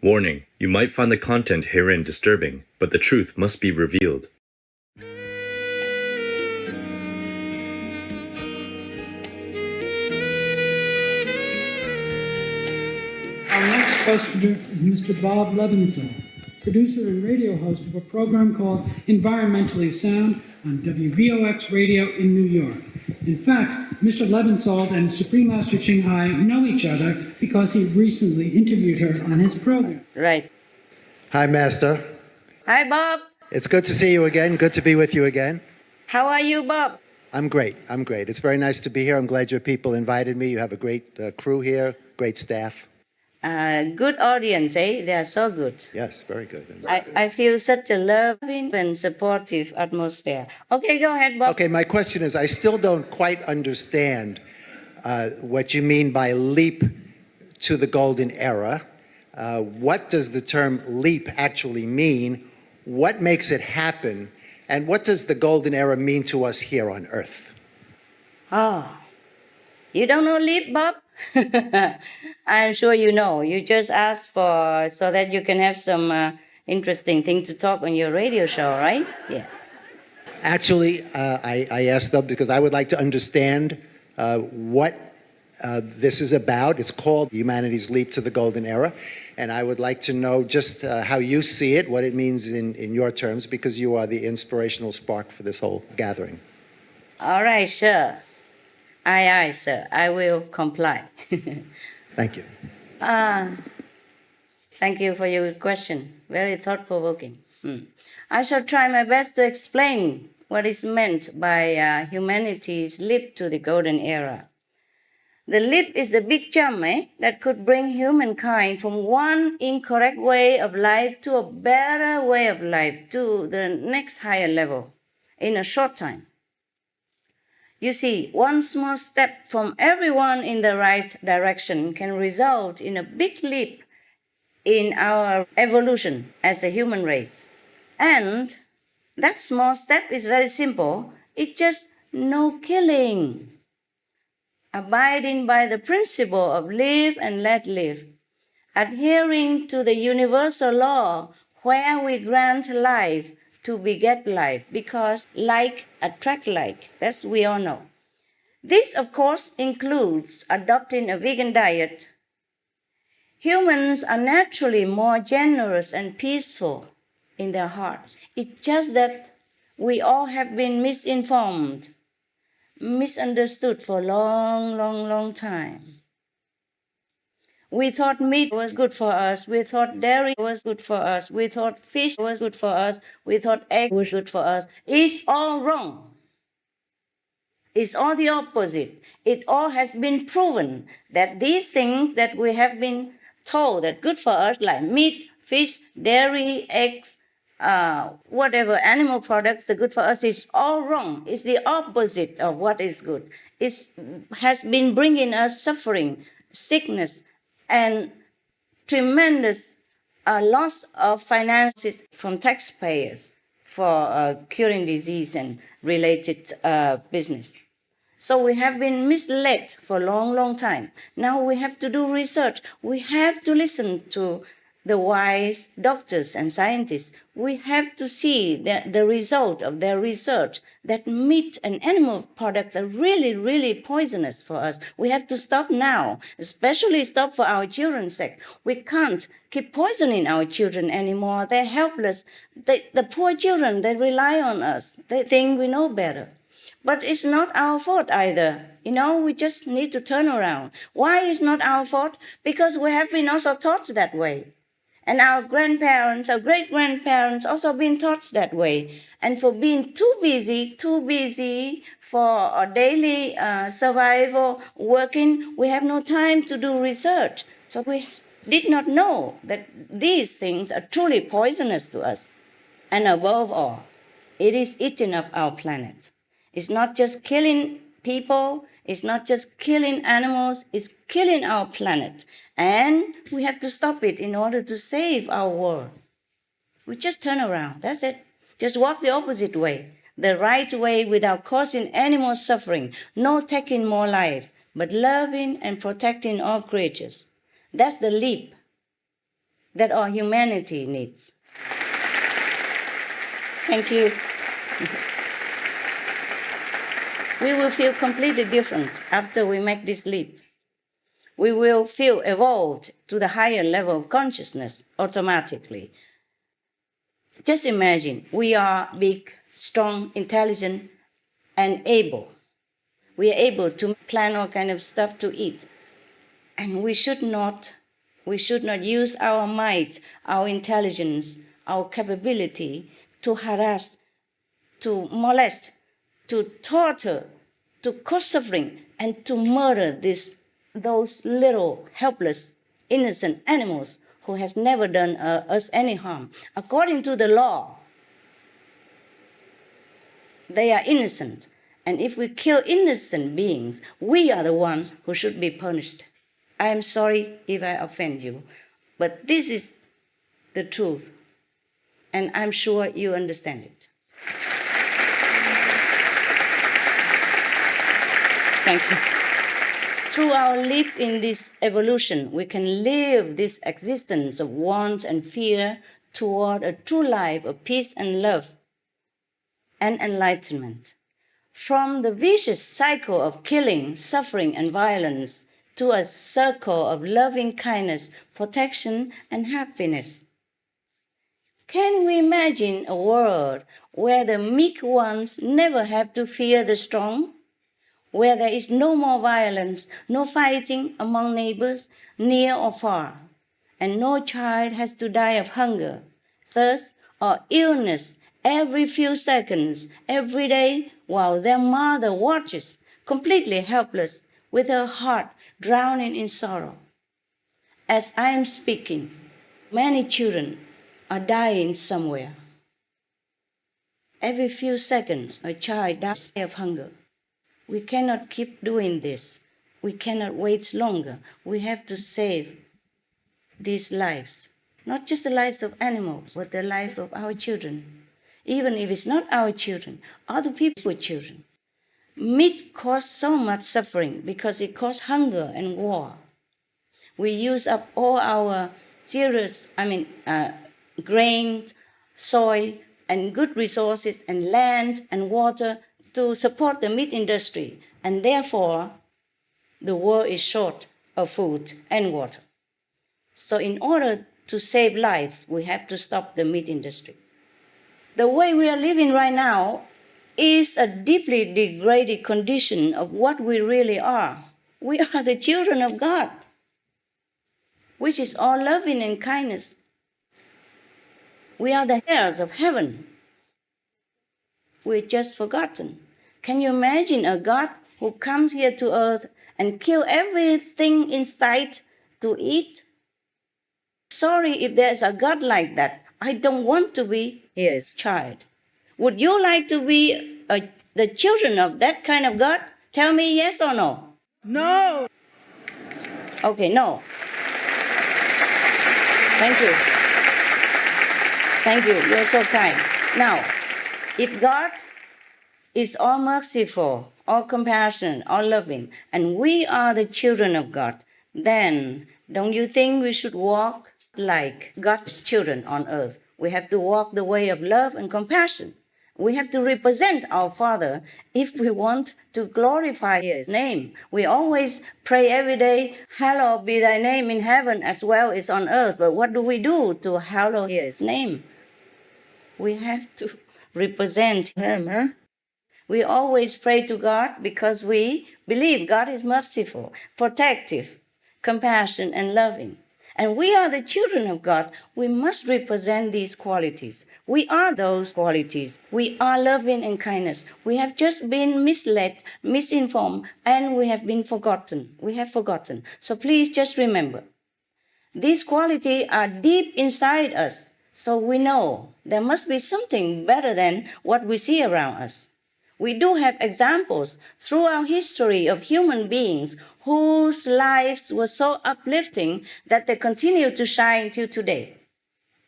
Warning, you might find the content herein disturbing, but the truth must be revealed. Our next questioner is Mr. Bob Levinson, producer and radio host of a program called Environmentally Sound on WVOX Radio in New York. In fact, Mr. Levinson and Supreme Master Ching Hai know each other because he recently interviewed her on his program. Right. Hi, Master. Hi, Bob. It's good to see you again. Good to be with you again. How are you, Bob? I'm great. It's very nice to be here. I'm glad your people invited me. You have a great crew here, great staff. Good audience, eh? They are so good. Yes, very good. I feel such a loving and supportive atmosphere. Okay, go ahead, Bob. Okay, my question is, I still don't quite understand what you mean by leap to the golden era. What does the term leap actually mean? What makes it happen? And what does the golden era mean to us here on Earth? Oh, you don't know leap, Bob? I'm sure you know. You just asked for so that you can have some interesting thing to talk on your radio show, right? Yeah. Actually, I asked them because I would like to understand what this is about. It's called Humanity's Leap to the Golden Era. And I would like to know just how you see it, what it means in your terms, because you are the inspirational spark for this whole gathering. All right, sure. Aye, sir. I will comply. Thank you. Thank you for your question. Very thought-provoking. I shall try my best to explain what is meant by humanity's leap to the golden era. The leap is a big jump that could bring humankind from one incorrect way of life to a better way of life, to the next higher level in a short time. You see, one small step from everyone in the right direction can result in a big leap in our evolution as a human race. And that small step is very simple. It's just no killing. Abiding by the principle of live and let live. Adhering to the universal law where we grant life to beget life, because like attract like. That's we all know. This, of course, includes adopting a vegan diet. Humans are naturally more generous and peaceful in their hearts. It's just that we all have been misinformed, misunderstood for a long time. We thought meat was good for us. We thought dairy was good for us. We thought fish was good for us. We thought egg was good for us. It's all wrong. It's all the opposite. It all has been proven that these things that we have been told that good for us, like meat, fish, dairy, eggs, whatever animal products are good for us, is all wrong. It's the opposite of what is good. It has been bringing us suffering, sickness, and tremendous loss of finances from taxpayers for curing disease and related business. So we have been misled for a long time. Now we have to do research. We have to listen to the wise doctors and scientists. We have to see the result of their research, that meat and animal products are really poisonous for us. We have to stop now, especially stop for our children's sake. We can't keep poisoning our children anymore. They're helpless. The poor children, they rely on us. They think we know better. But it's not our fault either. We just need to turn around. Why is not our fault? Because we have been also taught that way. And our grandparents, our great-grandparents also been taught that way. And for being too busy for our daily survival, working, we have no time to do research. So we did not know that these things are truly poisonous to us. And above all, it is eating up our planet. It's not just killing people, it's not just killing animals, it's killing our planet. And we have to stop it in order to save our world. We just turn around, that's it. Just walk the opposite way, the right way without causing any more suffering, no taking more lives, but loving and protecting all creatures. That's the leap. that all humanity needs. Thank you. We will feel completely different after we make this leap. We will feel evolved to the higher level of consciousness automatically. Just imagine, we are big, strong, intelligent, and able. We are able to plan all kind of stuff to eat. And we should not use our might, our intelligence, our capability to harass, to molest, to torture, to cause suffering, and to murder those little helpless, innocent animals who has never done us any harm. According to the law, they are innocent. And if we kill innocent beings, we are the ones who should be punished. I am sorry if I offend you, but this is the truth. And I'm sure you understand it. Thank you. Through our leap in this evolution, we can live this existence of want and fear toward a true life of peace and love and enlightenment. From the vicious cycle of killing, suffering, and violence to a circle of loving kindness, protection, and happiness. Can we imagine a world where the meek ones never have to fear the strong? Where there is no more violence, no fighting among neighbors, near or far, and no child has to die of hunger, thirst, or illness every few seconds, every day, while their mother watches, completely helpless, with her heart drowning in sorrow. As I am speaking, many children are dying somewhere. Every few seconds, a child dies of hunger. We cannot keep doing this. We cannot wait longer. We have to save these lives. Not just the lives of animals, but the lives of our children. Even if it's not our children, other people's children. Meat causes so much suffering because it causes hunger and war. We use up all our grain, soy, and good resources, and land and water to support the meat industry, and therefore the world is short of food and water. So in order to save lives, we have to stop the meat industry. The way we are living right now is a deeply degraded condition of what we really are. We are the children of God, which is all loving and kindness. We are the heirs of heaven. We're just forgotten. Can you imagine a God who comes here to earth and kill everything in sight to eat? Sorry if there's a God like that. I don't want to be his child. Would you like to be the children of that kind of God? Tell me yes or no. No. Okay, no. Thank you. Thank you. You're so kind. Now, if God is all merciful, all compassionate, all loving, and we are the children of God, then don't you think we should walk like God's children on earth? We have to walk the way of love and compassion. We have to represent our Father if we want to glorify His name. We always pray every day, hallowed be thy name in heaven as well as on earth. But what do we do to hallow His name? We have to represent Him, huh? We always pray to God because we believe God is merciful, protective, compassionate, and loving. And we are the children of God. We must represent these qualities. We are those qualities. We are loving and kindness. We have just been misled, misinformed, and we have been forgotten. We have forgotten. So please just remember, these qualities are deep inside us. So we know there must be something better than what we see around us. We do have examples through our history of human beings whose lives were so uplifting that they continue to shine till today.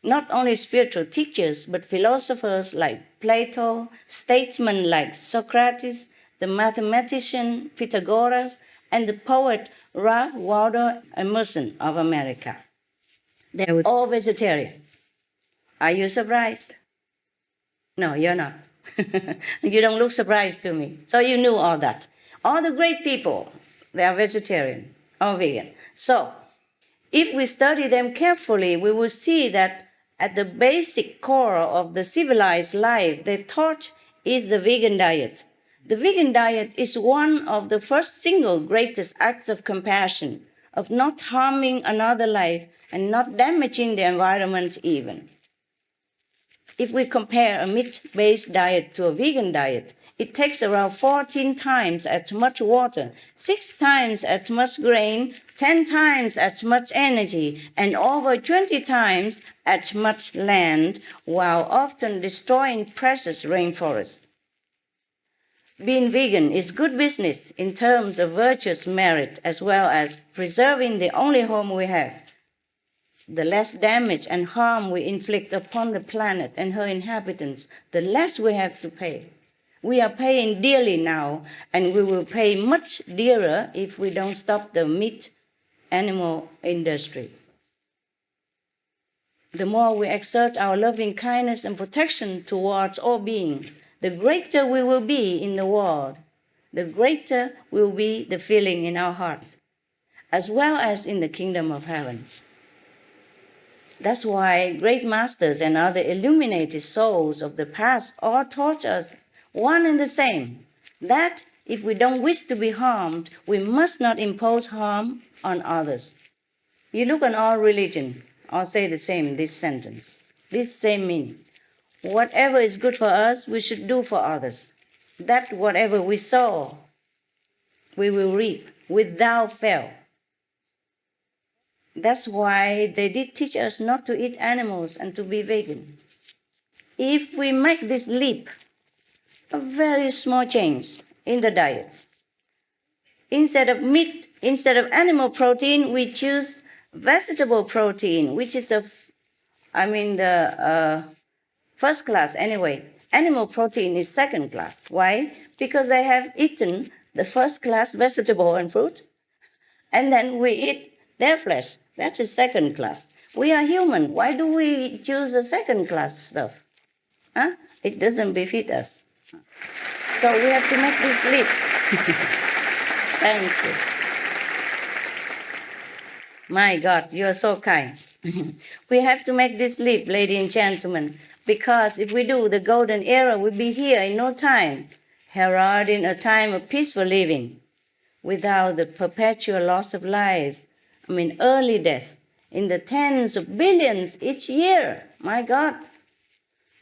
Not only spiritual teachers, but philosophers like Plato, statesmen like Socrates, the mathematician Pythagoras, and the poet Ralph Waldo Emerson of America. They're all vegetarian. Are you surprised? No, you're not. You don't look surprised to me. So you knew all that. All the great people, they are vegetarian or vegan. So if we study them carefully, we will see that at the basic core of the civilized life, they taught is the vegan diet. The vegan diet is one of the first single greatest acts of compassion, of not harming another life and not damaging the environment even. If we compare a meat-based diet to a vegan diet, it takes around 14 times as much water, 6 times as much grain, 10 times as much energy, and over 20 times as much land, while often destroying precious rainforests. Being vegan is good business in terms of virtuous merit as well as preserving the only home we have. The less damage and harm we inflict upon the planet and her inhabitants, the less we have to pay. We are paying dearly now, and we will pay much dearer if we don't stop the meat animal industry. The more we exert our loving kindness and protection towards all beings, the greater we will be in the world, the greater will be the feeling in our hearts, as well as in the kingdom of heaven. That's why great masters and other illuminated souls of the past all taught us one and the same, that if we don't wish to be harmed, we must not impose harm on others. You look on all religion, I'll say the same in this sentence, this same meaning. Whatever is good for us, we should do for others. That whatever we sow, we will reap without fail. That's why they did teach us not to eat animals and to be vegan. If we make this leap, a very small change in the diet, instead of meat, instead of animal protein, we choose vegetable protein, which is the first class anyway. Animal protein is second class. Why? Because they have eaten the first class vegetable and fruit, and then we eat their flesh. That is second class. We are human. Why do we choose a second class stuff? It doesn't befit us. So we have to make this leap. Thank you. My God, you are so kind. We have to make this leap, ladies and gentlemen, because if we do, the golden era will be here in no time, heralding a time of peaceful living, without the perpetual loss of lives, early death in the tens of billions each year. My God.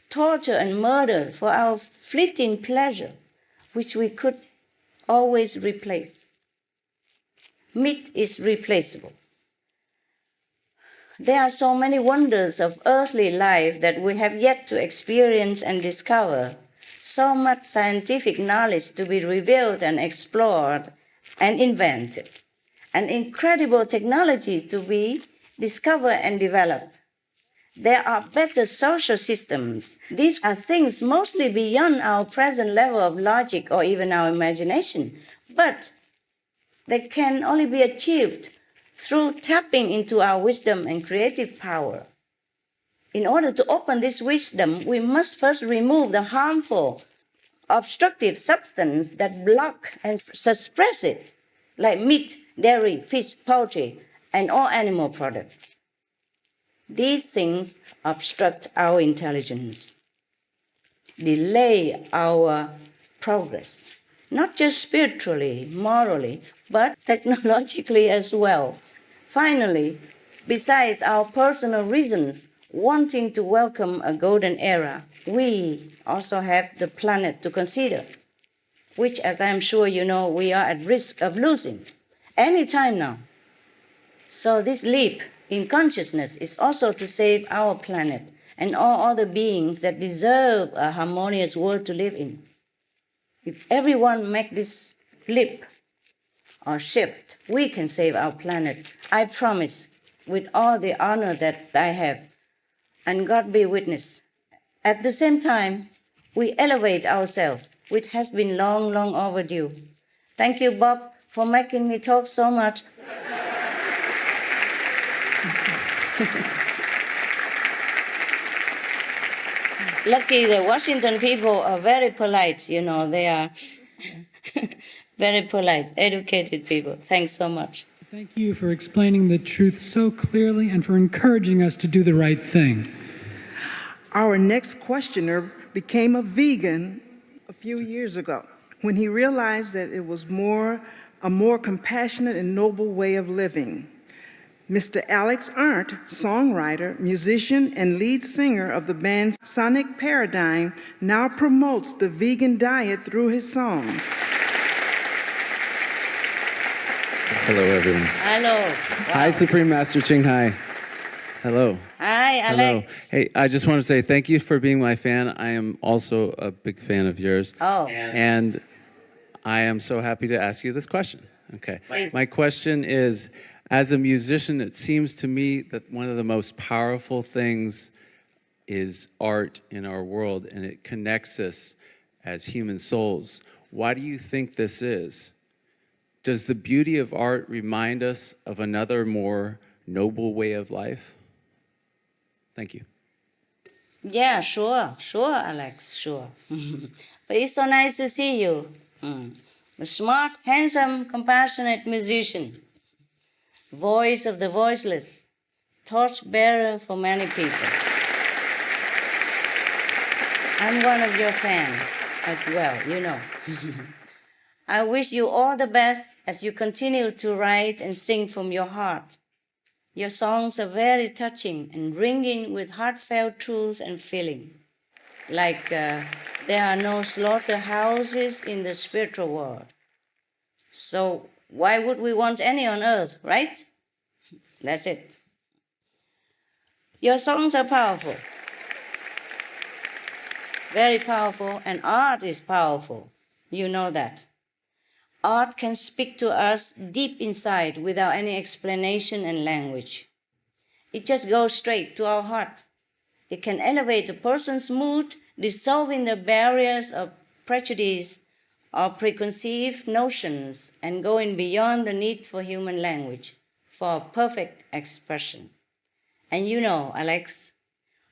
Torture and murder for our fleeting pleasure, which we could always replace. Meat is replaceable. There are so many wonders of earthly life that we have yet to experience and discover, so much scientific knowledge to be revealed and explored and invented, and incredible technologies to be discovered and developed. There are better social systems. These are things mostly beyond our present level of logic or even our imagination, but they can only be achieved through tapping into our wisdom and creative power. In order to open this wisdom, we must first remove the harmful, obstructive substance that block and suppress it, like meat, dairy, fish, poultry, and all animal products. These things obstruct our intelligence, delay our progress, not just spiritually, morally, but technologically as well. Finally, besides our personal reasons wanting to welcome a golden era, we also have the planet to consider, which, as I'm sure you know, we are at risk of losing any time now. So this leap in consciousness is also to save our planet and all other beings that deserve a harmonious world to live in. If everyone make this leap or shift, we can save our planet. I promise, with all the honor that I have, and God be witness. At the same time, we elevate ourselves, which has been long, long overdue. Thank you, Bob, for making me talk so much. Lucky the Washington people are very polite, you know, they are very polite, educated people. Thanks so much. Thank you for explaining the truth so clearly and for encouraging us to do the right thing. Our next questioner became a vegan a few years ago when he realized that it was a more compassionate and noble way of living. Mr. Alex Arndt, songwriter, musician, and lead singer of the band Sonic Paradigm, now promotes the vegan diet through his songs. Hello, everyone. Hello. Hi, Supreme Master Ching Hai. Hello. Hi, Hello. Alex. Hey, I just want to say thank you for being my fan. I am also a big fan of yours. Oh. And I am so happy to ask you this question. Okay. Please. My question is, as a musician, it seems to me that one of the most powerful things is art in our world, and it connects us as human souls. Why do you think this is? Does the beauty of art remind us of another more noble way of life? Thank you. Yeah, sure, Alex, sure. But it's so nice to see you. A smart, handsome, compassionate musician, voice of the voiceless, torchbearer for many people. I'm one of your fans as well, you know. I wish you all the best as you continue to write and sing from your heart. Your songs are very touching and ringing with heartfelt truth and feeling. Like there are no slaughterhouses in the spiritual world. So why would we want any on earth, right? That's it. Your songs are powerful. Very powerful, and art is powerful. You know that. Art can speak to us deep inside without any explanation and language. It just goes straight to our heart. It can elevate a person's mood, dissolving the barriers of prejudice or preconceived notions, and going beyond the need for human language for perfect expression. And you know, Alex,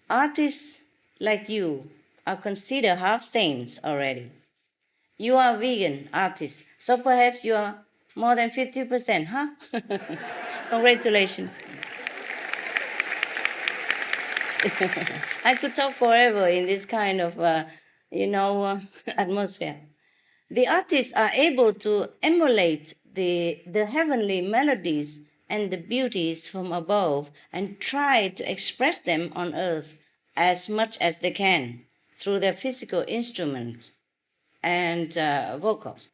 artists like you are considered half saints already. You are a vegan artist, so perhaps you are more than 50%, huh? Congratulations. I could talk forever in this kind of, atmosphere. The artists are able to emulate the heavenly melodies and the beauties from above and try to express them on earth as much as they can through their physical instruments and vocals.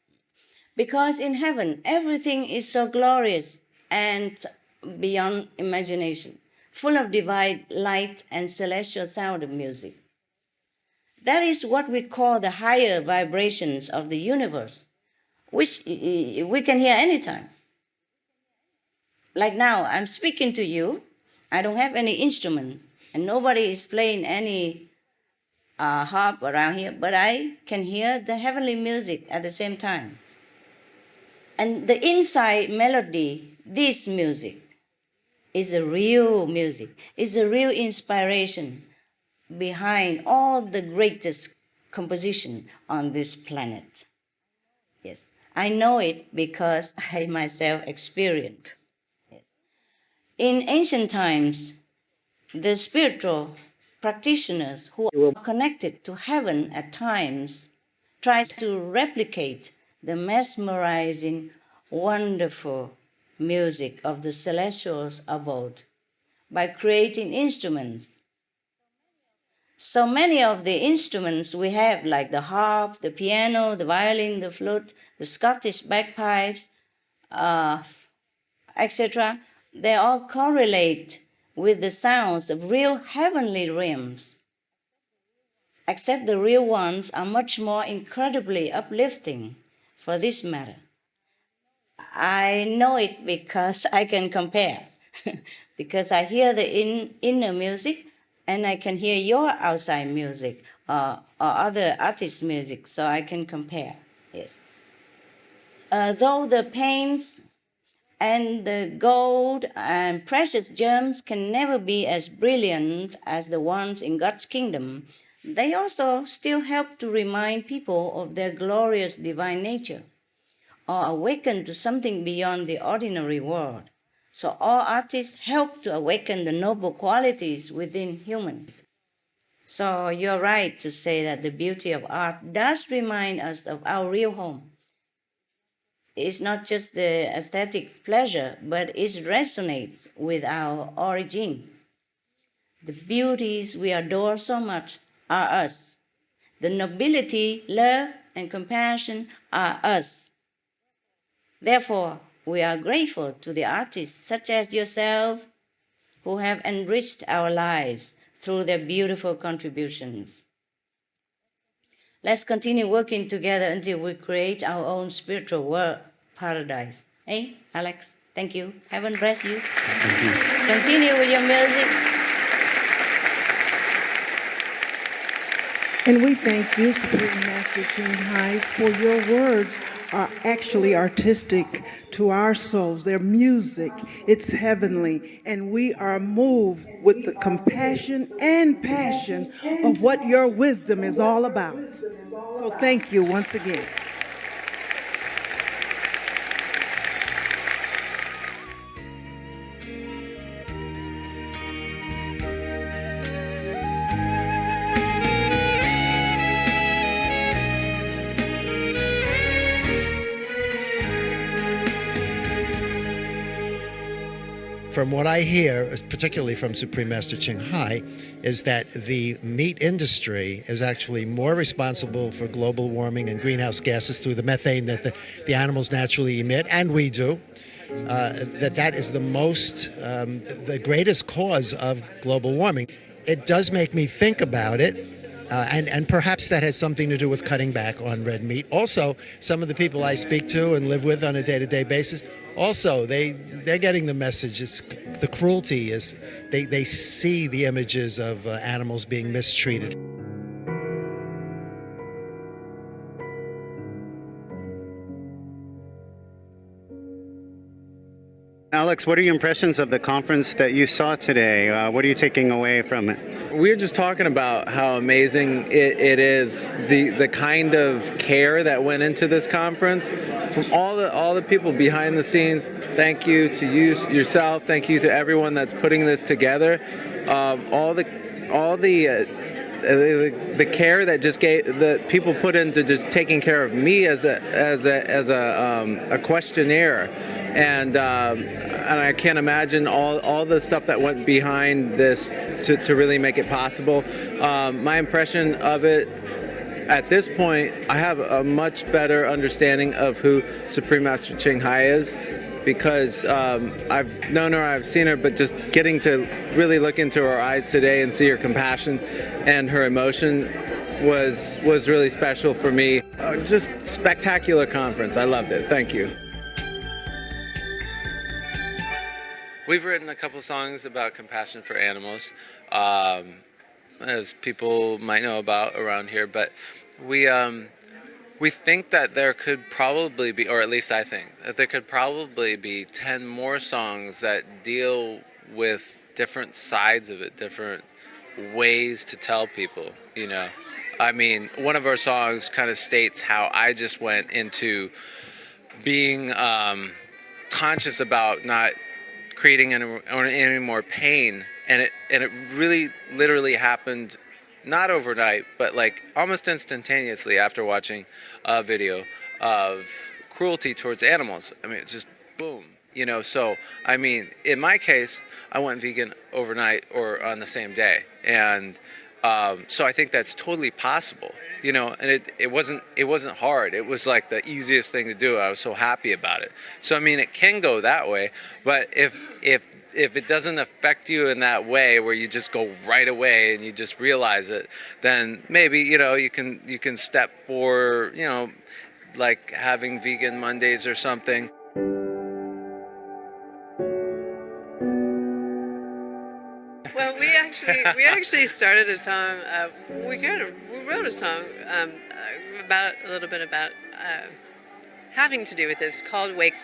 Because in heaven, everything is so glorious and beyond imagination, full of divine light and celestial sound of music. That is what we call the higher vibrations of the universe, which we can hear anytime. Like now, I'm speaking to you. I don't have any instrument, and nobody is playing any harp around here, but I can hear the heavenly music at the same time. And the inside melody, this music, is a real music, is a real inspiration behind all the greatest composition on this planet. Yes, I know it because I myself experienced. Yes. In ancient times, the spiritual practitioners who were connected to heaven at times tried to replicate the mesmerizing, wonderful music of the celestial abode by creating instruments. So many of the instruments we have, like the harp, the piano, the violin, the flute, the Scottish bagpipes, etc., they all correlate with the sounds of real heavenly realms, except the real ones are much more incredibly uplifting for this matter. I know it because I can compare, because I hear the inner music and I can hear your outside music or other artists' music, so I can compare, yes. Though the paints and the gold and precious gems can never be as brilliant as the ones in God's kingdom, they also still help to remind people of their glorious divine nature, or awaken to something beyond the ordinary world. So all artists help to awaken the noble qualities within humans. So you're right to say that the beauty of art does remind us of our real home. It's not just the aesthetic pleasure, but it resonates with our origin. The beauties we adore so much are us. The nobility, love, and compassion are us. Therefore, we are grateful to the artists such as yourself who have enriched our lives through their beautiful contributions. Let's continue working together until we create our own spiritual world paradise. Hey, Alex, thank you. Heaven bless you. Continue with your music. And we thank you, Supreme Master Ching Hai, for your words are actually artistic to our souls. They're music. It's heavenly. And we are moved with the compassion and passion of what your wisdom is all about. So thank you once again. From what I hear, particularly from Supreme Master Ching Hai, is that the meat industry is actually more responsible for global warming and greenhouse gases through the methane that the animals naturally emit, and we do. That is the greatest cause of global warming. It does make me think about it. And perhaps that has something to do with cutting back on red meat. Also, some of the people I speak to and live with on a day-to-day basis, also they're getting the message. It's the cruelty is they see the images of animals being mistreated. Alex, what are your impressions of the conference that you saw today? What are you taking away from it? We were just talking about how amazing it is, the kind of care that went into this conference from all the people behind the scenes. Thank you to you yourself. Thank you to everyone that's putting this together. All the care that people put into just taking care of me as a questionnaire. And I can't imagine all the stuff that went behind this to really make it possible. My impression of it at this point, I have a much better understanding of who Supreme Master Ching Hai is, because I've known her, I've seen her, but just getting to really look into her eyes today and see her compassion and her emotion was really special for me. Just spectacular conference. I loved it. Thank you. We've written a couple songs about compassion for animals, as people might know about around here, but we think that there could probably be, or at least I think, that there could probably be 10 more songs that deal with different sides of it, different ways to tell people, you know. I mean, one of our songs kind of states how I just went into being conscious about not creating any more pain, and it really literally happened not overnight, but like almost instantaneously after watching a video of cruelty towards animals. I mean, it's just boom, you know. So I mean, in my case, I went vegan overnight or on the same day, and so I think that's totally possible, you know. And it wasn't hard. It was like the easiest thing to do. I was so happy about it. So I mean, it can go that way, but if it doesn't affect you in that way where you just go right away and you just realize it, then maybe, you know, you can step for, you know, like having vegan Mondays or something. Well, we actually started a song. We wrote a song about a little bit about having to do with this, called "Wake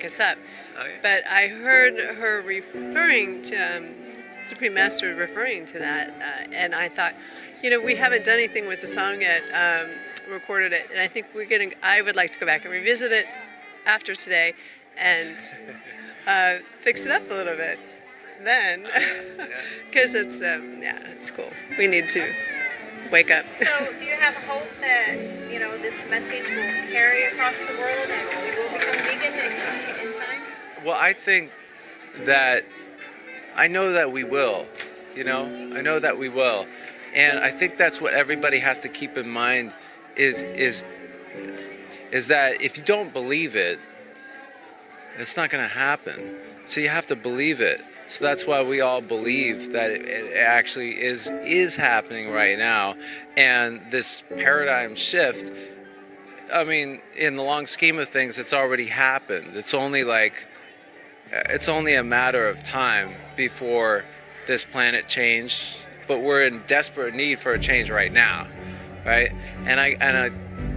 Us Up." Okay. But I heard her referring to Supreme Master referring to that, and I thought, we haven't done anything with the song yet, recorded it, and I think I would like to go back and revisit it after today and fix it up a little bit then, because it's cool. We need to wake up. So do you have hope that, this message will carry across the world and we will become vegan in time? Well, I think that I know that we will, I know that we will. And I think that's what everybody has to keep in mind is that if you don't believe it, it's not going to happen. So you have to believe it. So that's why we all believe that it actually is happening right now. And this paradigm shift, I mean, in the long scheme of things, it's already happened. It's only a matter of time before this planet changed. But we're in desperate need for a change right now, right? And I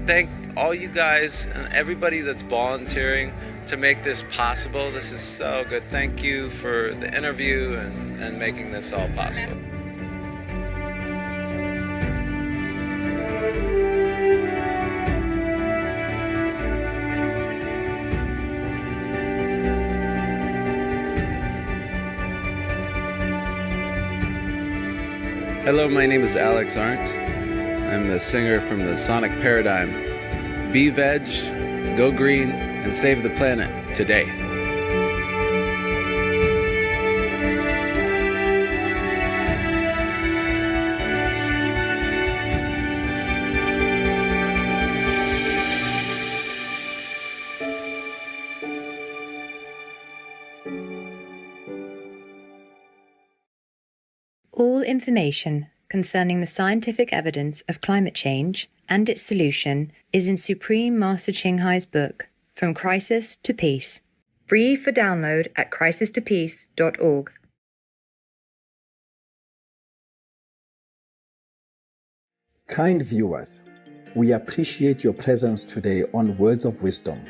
thank all you guys and everybody that's volunteering to make this possible. This is so good. Thank you for the interview and making this all possible. Hello, my name is Alex Arndt. I'm the singer from the Sonic Paradigm. Be veg, go green, and save the planet today. All information concerning the scientific evidence of climate change and its solution is in Supreme Master Ching Hai's book, From Crisis to Peace, free for download at crisistopeace.org. Kind viewers, we appreciate your presence today on Words of Wisdom.